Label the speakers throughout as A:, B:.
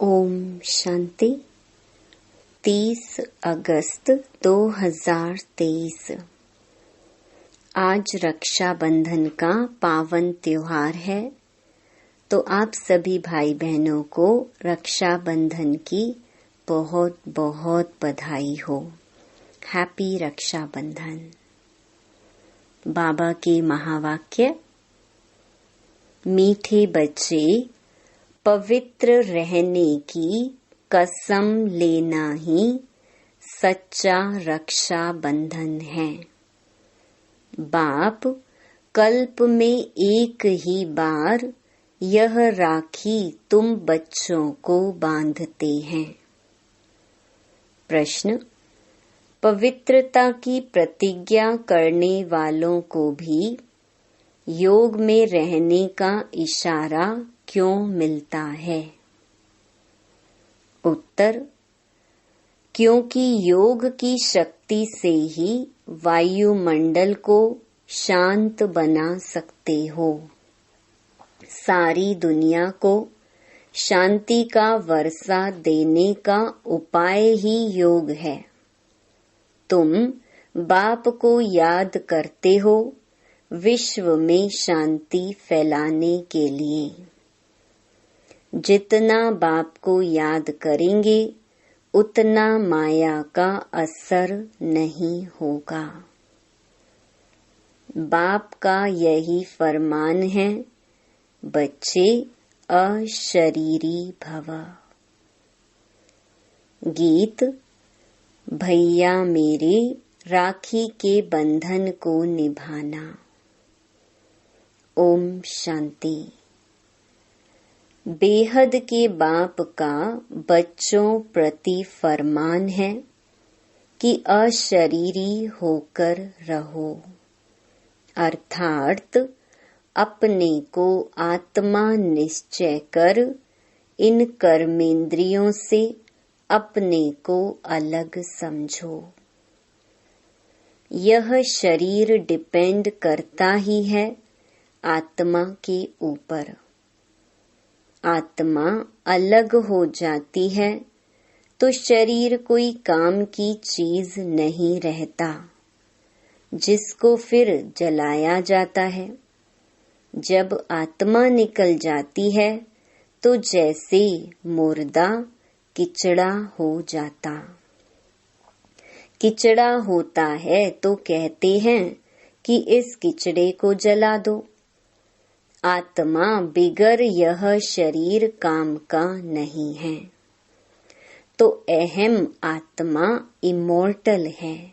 A: ओम शांति। 30 अगस्त 2023। आज रक्षाबंधन का पावन त्योहार है, तो आप सभी भाई बहनों को रक्षाबंधन की बहुत बहुत बधाई हो। हैप्पी रक्षाबंधन। बाबा के महावाक्य। मीठे बच्चे, पवित्र रहने की कसम लेना ही सच्चा रक्षा बंधन है। बाप कल्प में एक ही बार यह राखी तुम बच्चों को बांधते हैं। प्रश्न। पवित्रता की प्रतिज्ञा करने वालों को भी योग में रहने का इशारा क्यों मिलता है? उत्तर। क्योंकि योग की शक्ति से ही वायुमंडल को शांत बना सकते हो। सारी दुनिया को शांति का वर्षा देने का उपाय ही योग है। तुम बाप को याद करते हो विश्व में शांति फैलाने के लिए। जितना बाप को याद करेंगे उतना माया का असर नहीं होगा। बाप का यही फरमान है, बच्चे अशरीरी भव। गीत। भैया मेरे राखी के बंधन को निभाना। ओम शांति। बेहद के बाप का बच्चों प्रति फरमान है कि अशरीरी होकर रहो, अर्थात अपने को आत्मा निश्चय कर इन कर्मेंद्रियों से अपने को अलग समझो। यह शरीर डिपेंड करता ही है आत्मा के ऊपर। आत्मा अलग हो जाती है तो शरीर कोई काम की चीज नहीं रहता, जिसको फिर जलाया जाता है। जब आत्मा निकल जाती है तो जैसे मुर्दा किचड़ा हो जाता। किचड़ा होता है तो कहते हैं कि इस किचड़े को जला दो। आत्मा बिगर यह शरीर काम का नहीं है, तो अहम आत्मा इमोर्टल है।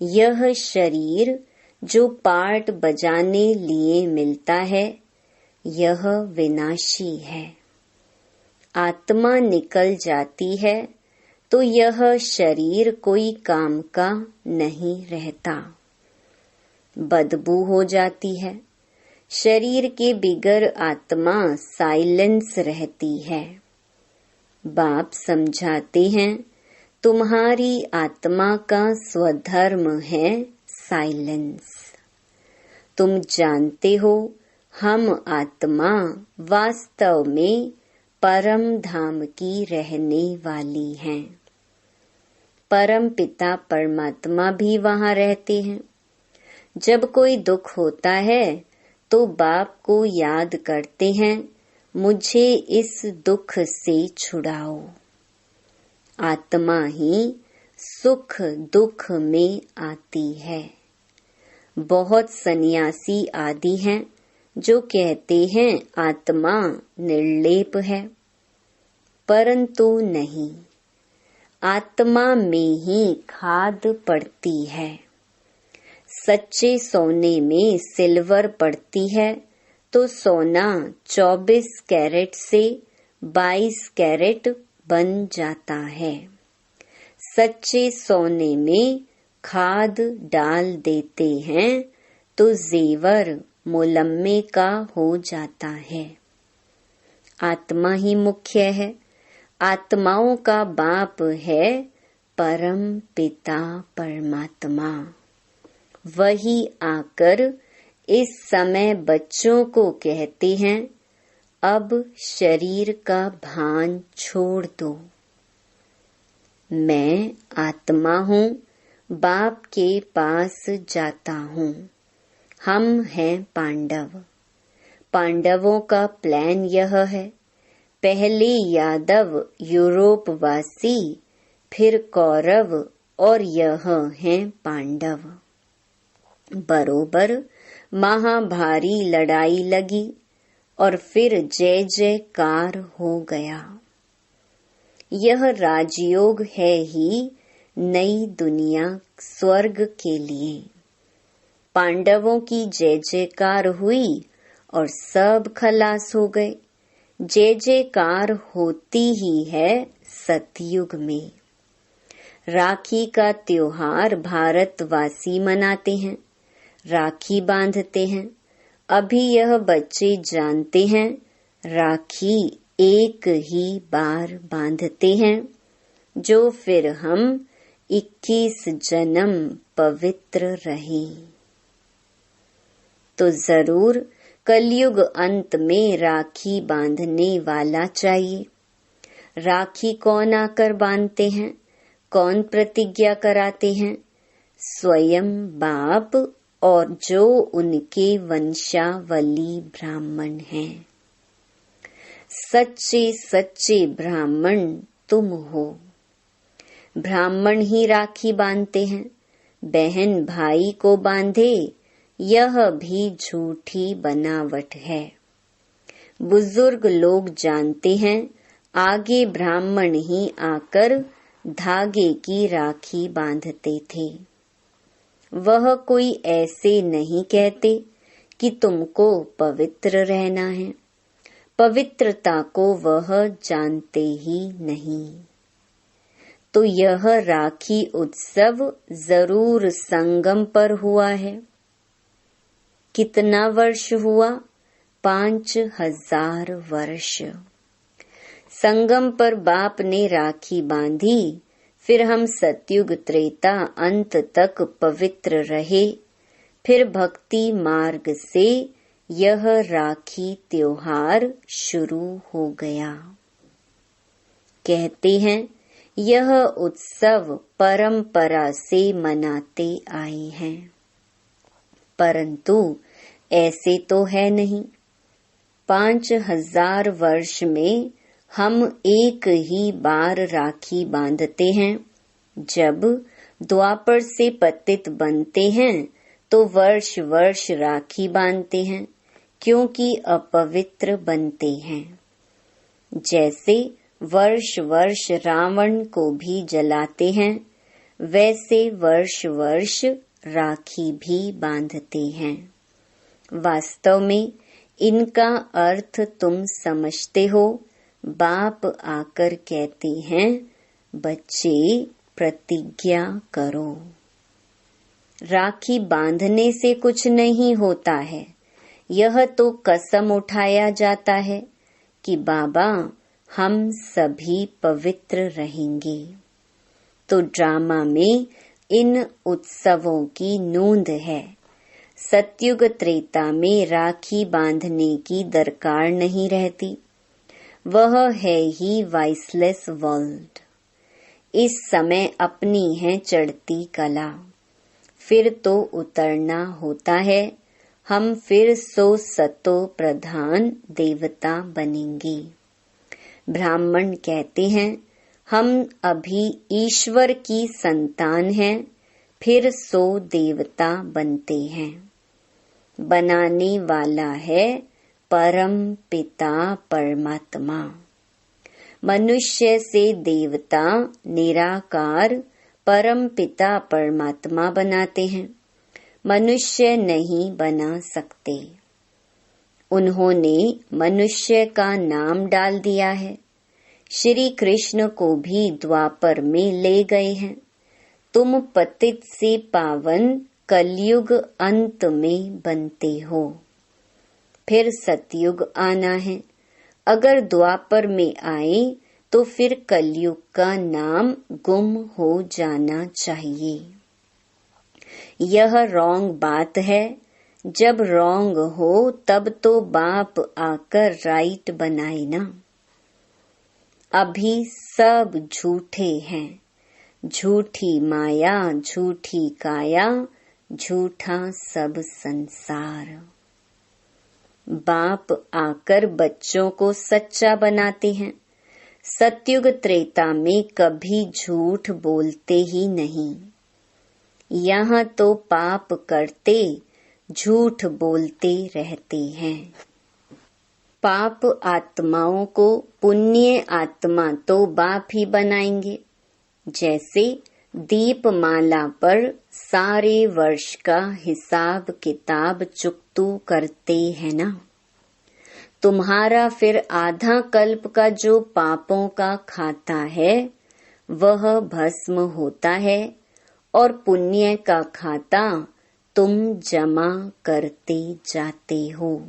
A: यह शरीर जो पार्ट बजाने लिए मिलता है, यह विनाशी है। आत्मा निकल जाती है तो यह शरीर कोई काम का नहीं रहता, बदबू हो जाती है। शरीर के बिगर आत्मा साइलेंस रहती है। बाप समझाते हैं, तुम्हारी आत्मा का स्वधर्म है साइलेंस। तुम जानते हो हम आत्मा वास्तव में परम धाम की रहने वाली हैं। परम पिता परमात्मा भी वहाँ रहते हैं। जब कोई दुख होता है तो बाप को याद करते हैं, मुझे इस दुख से छुड़ाओ। आत्मा ही सुख दुख में आती है। बहुत सन्यासी आदि हैं जो कहते हैं आत्मा निर्लेप है, परंतु नहीं, आत्मा में ही खाद पड़ती है। सच्चे सोने में सिल्वर पड़ती है तो सोना 24 कैरेट से 22 कैरेट बन जाता है। सच्चे सोने में खाद डाल देते हैं तो जेवर मुलम्मे का हो जाता है। आत्मा ही मुख्य है। आत्माओं का बाप है परम पिता परमात्मा। वही आकर इस समय बच्चों को कहते हैं, अब शरीर का भान छोड़ दो। मैं आत्मा हूँ, बाप के पास जाता हूँ। हम हैं पांडव। पांडवों का प्लान यह है, पहले यादव यूरोपवासी, फिर कौरव और यह हैं पांडव। बरोबर महाभारी लड़ाई लगी और फिर जय जयकार हो गया। यह राजयोग है ही नई दुनिया स्वर्ग के लिए। पांडवों की जय जयकार हुई और सब खलास हो गए। जय जयकार होती ही है सतयुग में। राखी का त्योहार भारतवासी मनाते हैं, राखी बांधते हैं। अभी यह बच्चे जानते हैं, राखी एक ही बार बांधते हैं, जो फिर हम 21 जन्म पवित्र रहे। तो जरूर कलयुग अंत में राखी बांधने वाला चाहिए। राखी कौन आकर बांधते हैं, कौन प्रतिज्ञा कराते हैं? स्वयं बाप और जो उनके वंशावली ब्राह्मण हैं। सच्चे सच्चे ब्राह्मण तुम हो। ब्राह्मण ही राखी बांधते हैं। बहन भाई को बांधे, यह भी झूठी बनावट है। बुजुर्ग लोग जानते हैं, आगे ब्राह्मण ही आकर धागे की राखी बांधते थे। वह कोई ऐसे नहीं कहते कि तुमको पवित्र रहना है। पवित्रता को वह जानते ही नहीं। तो यह राखी उत्सव जरूर संगम पर हुआ है। कितना वर्ष हुआ? 5000 वर्ष। संगम पर बाप ने राखी बांधी, फिर हम सतयुग त्रेता अंत तक पवित्र रहे। फिर भक्ति मार्ग से यह राखी त्योहार शुरू हो गया। कहते हैं यह उत्सव परंपरा से मनाते आए हैं, परंतु ऐसे तो है नहीं। 5000 वर्ष में हम एक ही बार राखी बांधते हैं। जब द्वापर से पतित बनते हैं तो वर्ष वर्ष राखी बांधते हैं, क्योंकि अपवित्र बनते हैं। जैसे वर्ष वर्ष रावण को भी जलाते हैं, वैसे वर्ष वर्ष राखी भी बांधते हैं। वास्तव में इनका अर्थ तुम समझते हो। बाप आकर कहते हैं, बच्चे प्रतिज्ञा करो। राखी बांधने से कुछ नहीं होता है। यह तो कसम उठाया जाता है कि बाबा हम सभी पवित्र रहेंगे। तो ड्रामा में इन उत्सवों की नोंद है। सतयुग त्रेता में राखी बांधने की दरकार नहीं रहती। वह है ही वाइसलेस वर्ल्ड। इस समय अपनी है चढ़ती कला, फिर तो उतरना होता है। हम फिर सतो प्रधान देवता बनेंगे। ब्राह्मण कहते हैं हम अभी ईश्वर की संतान हैं, फिर देवता बनते हैं। बनाने वाला है परम पिता परमात्मा। मनुष्य से देवता निराकार परम पिता परमात्मा बनाते हैं। मनुष्य नहीं बना सकते। उन्होंने मनुष्य का नाम डाल दिया है। श्री कृष्ण को भी द्वापर में ले गए हैं। तुम पतित से पावन कलयुग अंत में बनते हो। फिर सतयुग आना है। अगर द्वापर में आए तो फिर कलयुग का नाम गुम हो जाना चाहिए। यह रॉन्ग बात है। जब रॉन्ग हो तब तो बाप आकर राइट बनाए ना। अभी सब झूठे हैं, झूठी माया, झूठी काया, झूठा सब संसार। बाप आकर बच्चों को सच्चा बनाते हैं। सतयुग त्रेता में कभी झूठ बोलते ही नहीं। यहाँ तो पाप करते झूठ बोलते रहते हैं। पाप आत्माओं को पुण्य आत्मा तो बाप ही बनाएंगे। जैसे दीपमाला पर सारे वर्ष का हिसाब किताब चुकतू करते हैं ना। तुम्हारा फिर आधा कल्प का जो पापों का खाता है वह भस्म होता है और पुण्य का खाता तुम जमा करते जाते हो।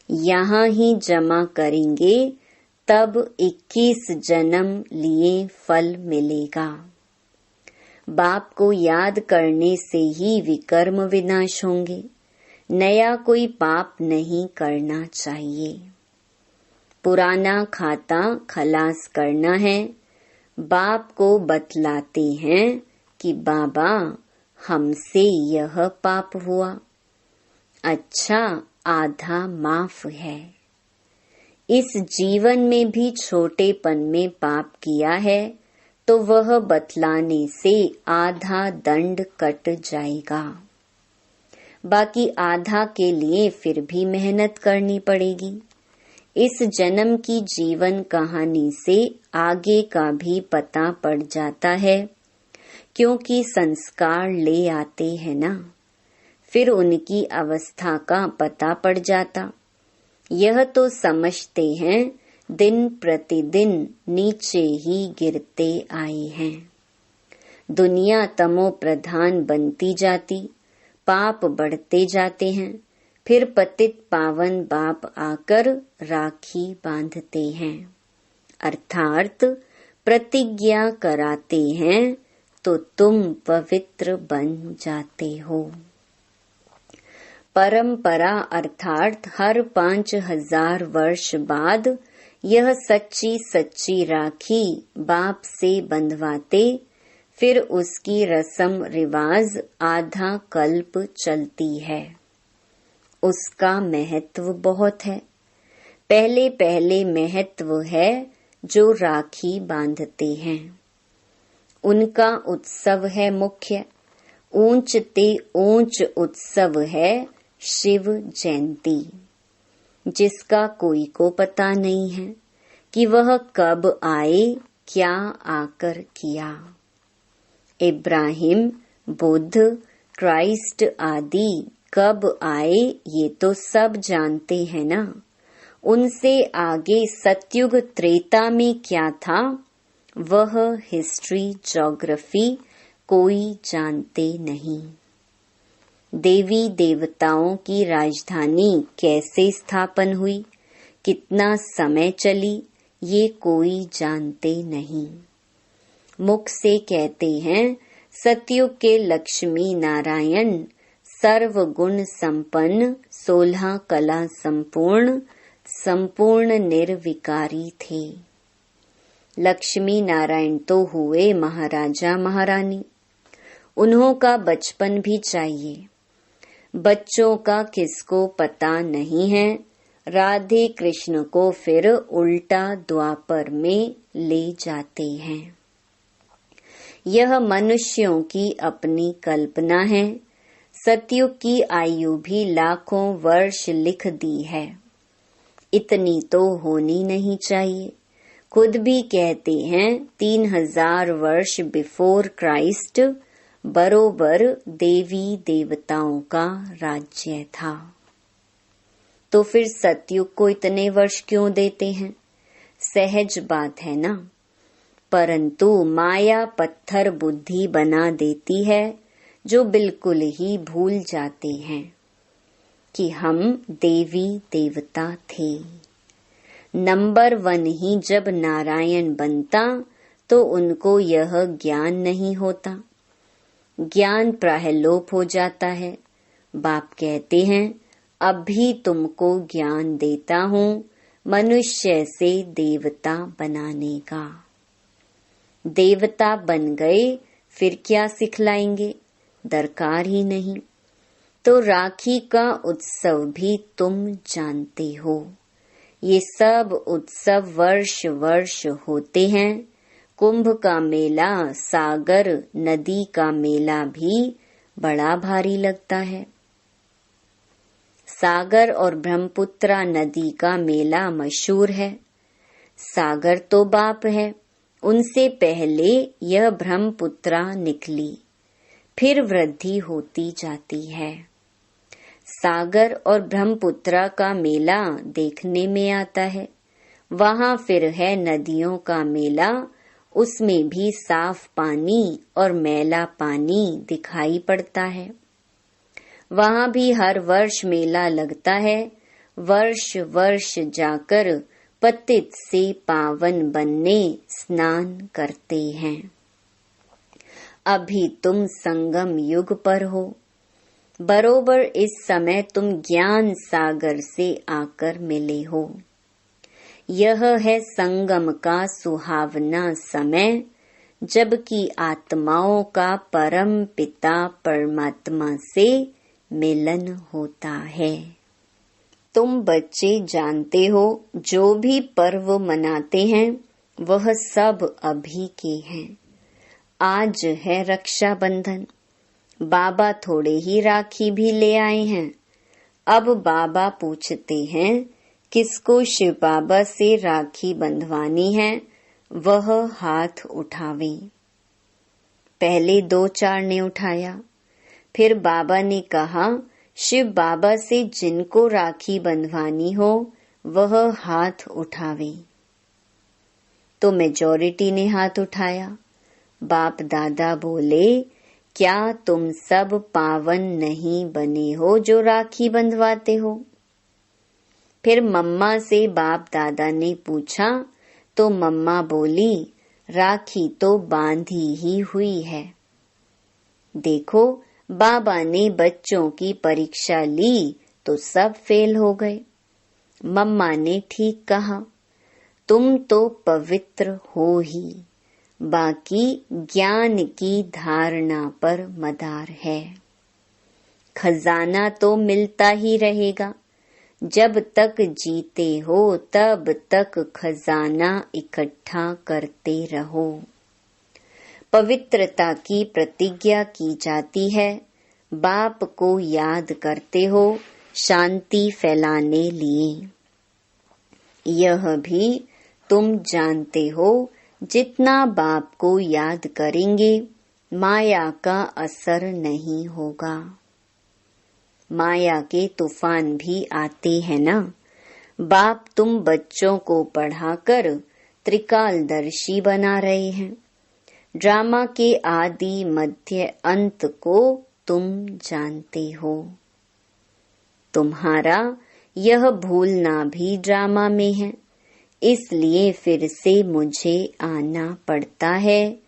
A: यहाँ ही जमा करेंगे तब 21 जन्म लिए फल मिलेगा। बाप को याद करने से ही विकर्म विनाश होंगे। नया कोई पाप नहीं करना चाहिए। पुराना खाता खलास करना है। बाप को बतलाते हैं कि बाबा हमसे यह पाप हुआ। अच्छा, आधा माफ है। इस जीवन में भी छोटेपन में पाप किया है तो वह बतलाने से आधा दंड कट जाएगा। बाकी आधा के लिए फिर भी मेहनत करनी पड़ेगी। इस जन्म की जीवन कहानी से आगे का भी पता पड़ जाता है, क्योंकि संस्कार ले आते हैं ना। फिर उनकी अवस्था का पता पड़ जाता। यह तो समझते हैं दिन प्रतिदिन नीचे ही गिरते आए हैं। दुनिया तमो प्रधान बनती जाती, पाप बढ़ते जाते हैं। फिर पतित पावन बाप आकर राखी बांधते हैं, अर्थात प्रतिज्ञा कराते हैं तो तुम पवित्र बन जाते हो। परंपरा अर्थात हर 5000 वर्ष बाद यह सच्ची सच्ची राखी बाप से बंधवाते। फिर उसकी रस्म रिवाज आधा कल्प चलती है। उसका महत्व बहुत है। पहले पहले महत्व है जो राखी बांधते हैं। उनका उत्सव है मुख्य। ऊंच ते ऊंच उत्सव है शिव जयंती, जिसका कोई को पता नहीं है कि वह कब आए, क्या आकर किया। इब्राहिम, बुद्ध, क्राइस्ट आदि कब आए ये तो सब जानते हैं ना। उनसे आगे सतयुग त्रेता में क्या था वह हिस्ट्री ज्योग्राफी कोई जानते नहीं। देवी देवताओं की राजधानी कैसे स्थापन हुई, कितना समय चली, ये कोई जानते नहीं। मुख से कहते हैं सतयुग के लक्ष्मी नारायण सर्वगुण संपन्न, 16 कला संपूर्ण, संपूर्ण निर्विकारी थे। लक्ष्मी नारायण तो हुए महाराजा महारानी। उन्हों का बचपन भी चाहिए। बच्चों का किसको पता नहीं है। राधे कृष्ण को फिर उल्टा द्वापर में ले जाते हैं। यह मनुष्यों की अपनी कल्पना है। सतयुग की आयु भी लाखों वर्ष लिख दी है। इतनी तो होनी नहीं चाहिए। खुद भी कहते हैं 3000 वर्ष बिफोर क्राइस्ट बरोबर देवी देवताओं का राज्य था। तो फिर सतयुग को इतने वर्ष क्यों देते हैं? सहज बात है ना। परंतु माया पत्थर बुद्धि बना देती है, जो बिल्कुल ही भूल जाते हैं कि हम देवी देवता थे। नंबर 1 ही जब नारायण बनता तो उनको यह ज्ञान नहीं होता। ज्ञान प्रायः लोप हो जाता है। बाप कहते हैं, अभी तुमको ज्ञान देता हूँ मनुष्य से देवता बनाने का। देवता बन गए फिर क्या सिखलाएंगे, दरकार ही नहीं। तो राखी का उत्सव भी तुम जानते हो। ये सब उत्सव वर्ष वर्ष होते हैं। कुंभ का मेला, सागर नदी का मेला भी बड़ा भारी लगता है। सागर और ब्रह्मपुत्रा नदी का मेला मशहूर है। सागर तो बाप है, उनसे पहले यह ब्रह्मपुत्रा निकली, फिर वृद्धि होती जाती है। सागर और ब्रह्मपुत्रा का मेला देखने में आता है। वहाँ फिर है नदियों का मेला, उसमें भी साफ पानी और मैला पानी दिखाई पड़ता है। वहाँ भी हर वर्ष मेला लगता है। वर्ष वर्ष जाकर पतित से पावन बनने स्नान करते हैं। अभी तुम संगम युग पर हो। बरोबर इस समय तुम ज्ञान सागर से आकर मिले हो। यह है संगम का सुहावना समय, जबकि आत्माओं का परम पिता परमात्मा से मिलन होता है। तुम बच्चे जानते हो, जो भी पर्व मनाते हैं वह सब अभी के हैं। आज है रक्षाबंधन, बाबा थोड़े ही राखी भी ले आए हैं। अब बाबा पूछते हैं, किसको शिव बाबा से राखी बंधवानी है वह हाथ उठावे। पहले 2-4 ने उठाया, फिर बाबा ने कहा, शिव बाबा से जिनको राखी बंधवानी हो वह हाथ उठावे। तो मेजॉरिटी ने हाथ उठाया। बाप दादा बोले, क्या तुम सब पावन नहीं बने हो जो राखी बंधवाते हो? फिर मम्मा से बाप दादा ने पूछा, तो मम्मा बोली, राखी तो बांधी ही हुई है। देखो, बाबा ने बच्चों की परीक्षा ली तो सब फेल हो गए। मम्मा ने ठीक कहा, तुम तो पवित्र हो ही, बाकी ज्ञान की धारणा पर मदार है। खजाना तो मिलता ही रहेगा। जब तक जीते हो तब तक खजाना इकट्ठा करते रहो। पवित्रता की प्रतिज्ञा की जाती है। बाप को याद करते हो शांति फैलाने लिए। यह भी तुम जानते हो, जितना बाप को याद करेंगे माया का असर नहीं होगा। माया के तूफान भी आते हैं ना। बाप तुम बच्चों को पढ़ाकर त्रिकालदर्शी बना रहे हैं। ड्रामा के आदि मध्य अंत को तुम जानते हो। तुम्हारा यह भूलना भी ड्रामा में है, इसलिए फिर से मुझे आना पड़ता है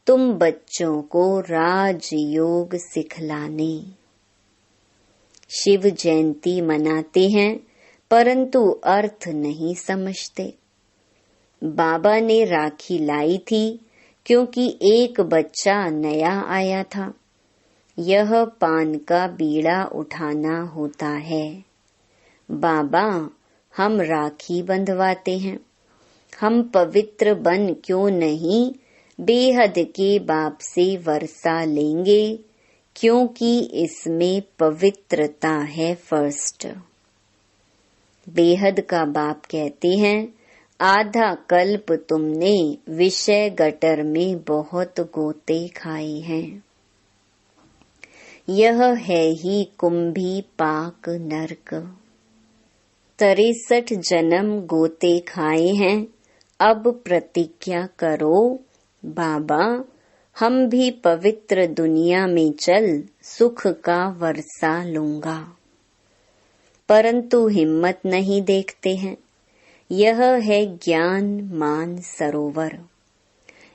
A: तुम बच्चों को राजयोग सिखलाने। शिव जयंती मनाते हैं परंतु अर्थ नहीं समझते। बाबा ने राखी लाई थी क्योंकि एक बच्चा नया आया था। यह पान का बीड़ा उठाना होता है। बाबा, हम राखी बंधवाते हैं। हम पवित्र बन क्यों नहीं बेहद के बाप से वर्षा लेंगे, क्योंकि इसमें पवित्रता है फर्स्ट। बेहद का बाप कहते हैं, आधा कल्प तुमने विषय गटर में बहुत गोते खाए हैं। यह है ही कुंभी पाक नरक। 63 जन्म गोते खाए हैं। अब प्रतिज्ञा करो, बाबा हम भी पवित्र दुनिया में चल सुख का वर्षा लूंगा। परंतु हिम्मत नहीं देखते हैं। यह है ज्ञान मान सरोवर।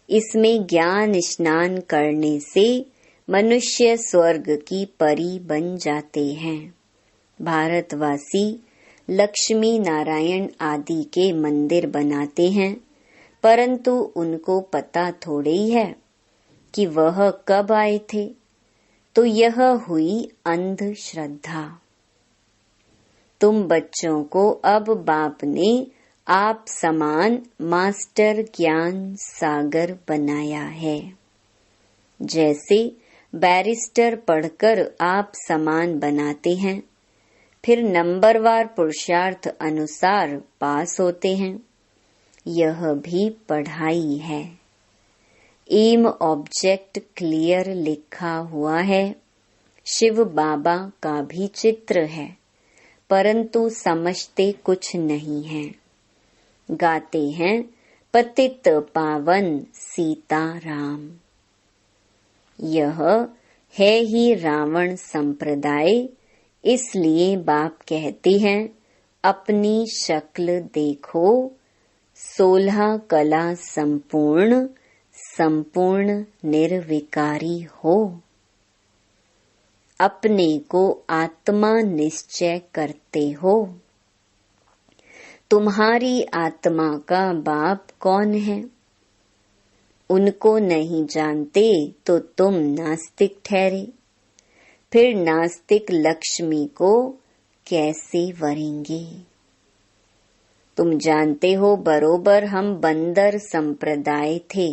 A: इसमें ज्ञान स्नान करने से मनुष्य स्वर्ग की परी बन जाते हैं। भारतवासी लक्ष्मी नारायण आदि के मंदिर बनाते हैं, परंतु उनको पता थोड़े ही है कि वह कब आए थे। तो यह हुई अंधश्रद्धा। तुम बच्चों को अब बाप ने आप समान मास्टर ज्ञान सागर बनाया है। जैसे बैरिस्टर पढ़कर आप समान बनाते हैं, फिर नंबरवार पुरुषार्थ अनुसार पास होते हैं। यह भी पढ़ाई है। एम ऑब्जेक्ट क्लियर लिखा हुआ है। शिव बाबा का भी चित्र है, परंतु समझते कुछ नहीं है। गाते हैं पतित पावन सीताराम। यह है ही रावण संप्रदाय। इसलिए बाप कहते हैं अपनी शक्ल देखो, 16 कला संपूर्ण, संपूर्ण निर्विकारी हो। अपने को आत्मा निश्चय करते हो। तुम्हारी आत्मा का बाप कौन है? उनको नहीं जानते तो तुम नास्तिक ठहरे। फिर नास्तिक लक्ष्मी को कैसे वरेंगे? तुम जानते हो बरोबर हम बंदर संप्रदाय थे।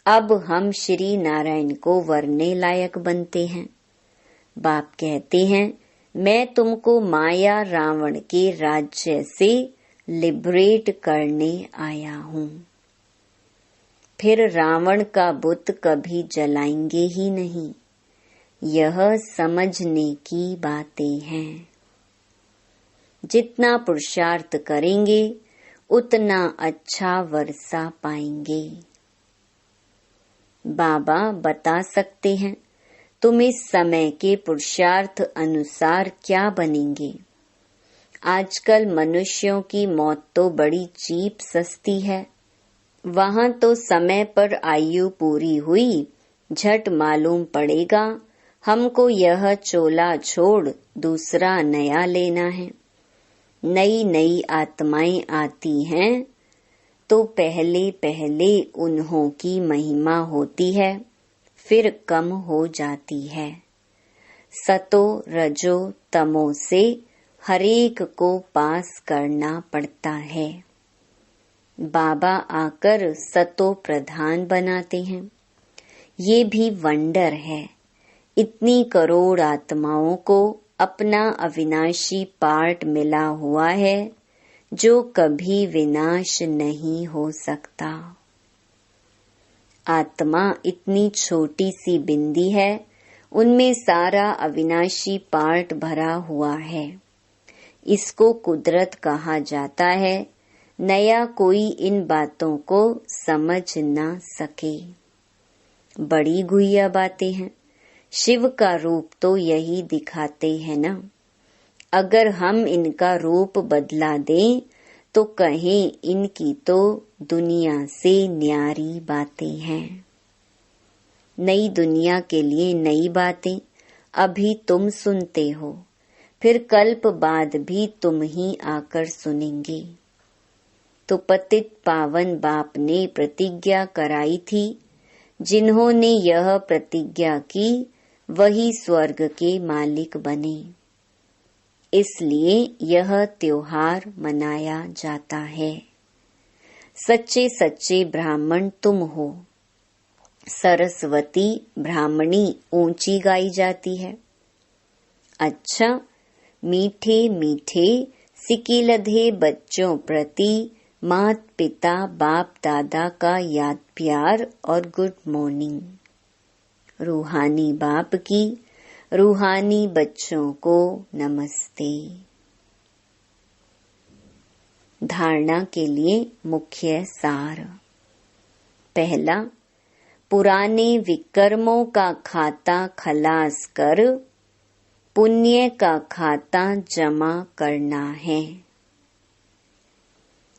A: अब हम श्री नारायण को वरने लायक बनते हैं। बाप कहते हैं मैं तुमको माया रावण के राज्य से लिबरेट करने आया हूँ। फिर रावण का बुत कभी जलाएंगे ही नहीं। यह समझने की बातें हैं। जितना पुरुषार्थ करेंगे उतना अच्छा वर्षा पाएंगे। बाबा बता सकते हैं तुम इस समय के पुरुषार्थ अनुसार क्या बनेंगे। आजकल मनुष्यों की मौत तो बड़ी चीप सस्ती है। वहाँ तो समय पर आयु पूरी हुई, झट मालूम पड़ेगा हमको यह चोला छोड़ दूसरा नया लेना है। नई नई आत्माएं आती हैं तो पहले पहले उन्हों की महिमा होती है, फिर कम हो जाती है। सतो रजो तमो से हरेक को पास करना पड़ता है। बाबा आकर सतो प्रधान बनाते हैं। ये भी वंडर है। इतनी करोड़ आत्माओं को अपना अविनाशी पार्ट मिला हुआ है जो कभी विनाश नहीं हो सकता। आत्मा इतनी छोटी सी बिंदी है, उनमें सारा अविनाशी पार्ट भरा हुआ है। इसको कुदरत कहा जाता है। नया कोई इन बातों को समझ ना सके। बड़ी गुहिया बातें हैं। शिव का रूप तो यही दिखाते हैं ना। अगर हम इनका रूप बदला दें तो कहें इनकी तो दुनिया से न्यारी बातें हैं। नई दुनिया के लिए नई बातें अभी तुम सुनते हो, फिर कल्प बाद भी तुम ही आकर सुनेंगे। तो पतित पावन बाप ने प्रतिज्ञा कराई थी। जिन्होंने यह प्रतिज्ञा की वही स्वर्ग के मालिक बने। इसलिए यह त्योहार मनाया जाता है। सच्चे सच्चे ब्राह्मण तुम हो। सरस्वती ब्राह्मणी ऊंची गाई जाती है। अच्छा, मीठे मीठे सिकिलधे बच्चों प्रति मात पिता बाप दादा का याद प्यार और गुड मॉर्निंग। रूहानी बाप की रूहानी बच्चों को नमस्ते। धारणा के लिए मुख्य सार। पहला, पुराने विकर्मों का खाता खलास कर पुण्य का खाता जमा करना है।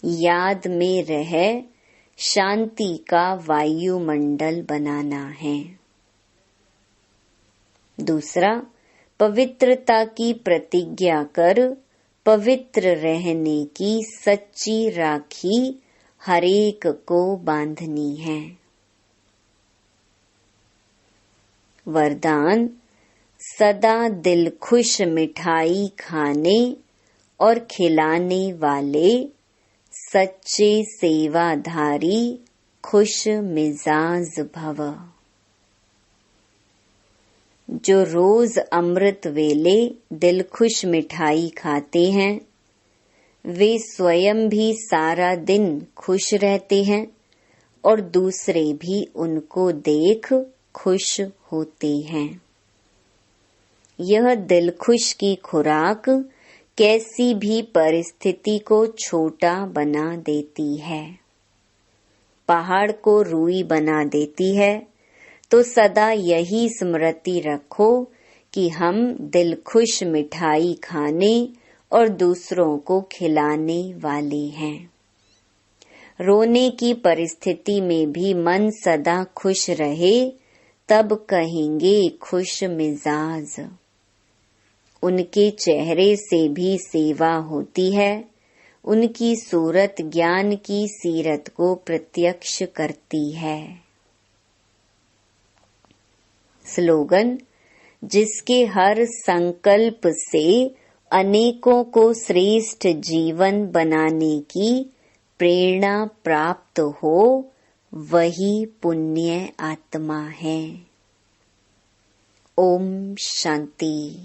A: याद में रह शांति का वायुमंडल बनाना है। दूसरा, पवित्रता की प्रतिज्ञा कर पवित्र रहने की सच्ची राखी हरेक को बांधनी है। वरदान, सदा दिल खुश मिठाई खाने और खिलाने वाले सच्चे सेवाधारी खुश मिजाज भव। जो रोज अमृत वेले दिल खुश मिठाई खाते हैं, वे स्वयं भी सारा दिन खुश रहते हैं और दूसरे भी उनको देख खुश होते हैं। यह दिल खुश की खुराक कैसी भी परिस्थिति को छोटा बना देती है। पहाड़ को रूई बना देती है। तो सदा यही स्मृति रखो कि हम दिल खुश मिठाई खाने और दूसरों को खिलाने वाले हैं। रोने की परिस्थिति में भी मन सदा खुश रहे, तब कहेंगे खुश मिजाज। उनके चेहरे से भी सेवा होती है। उनकी सूरत ज्ञान की सीरत को प्रत्यक्ष करती है। स्लोगन, जिसके हर संकल्प से अनेकों को श्रेष्ठ जीवन बनाने की प्रेरणा प्राप्त हो, वही पुण्य आत्मा है। ओम शांति।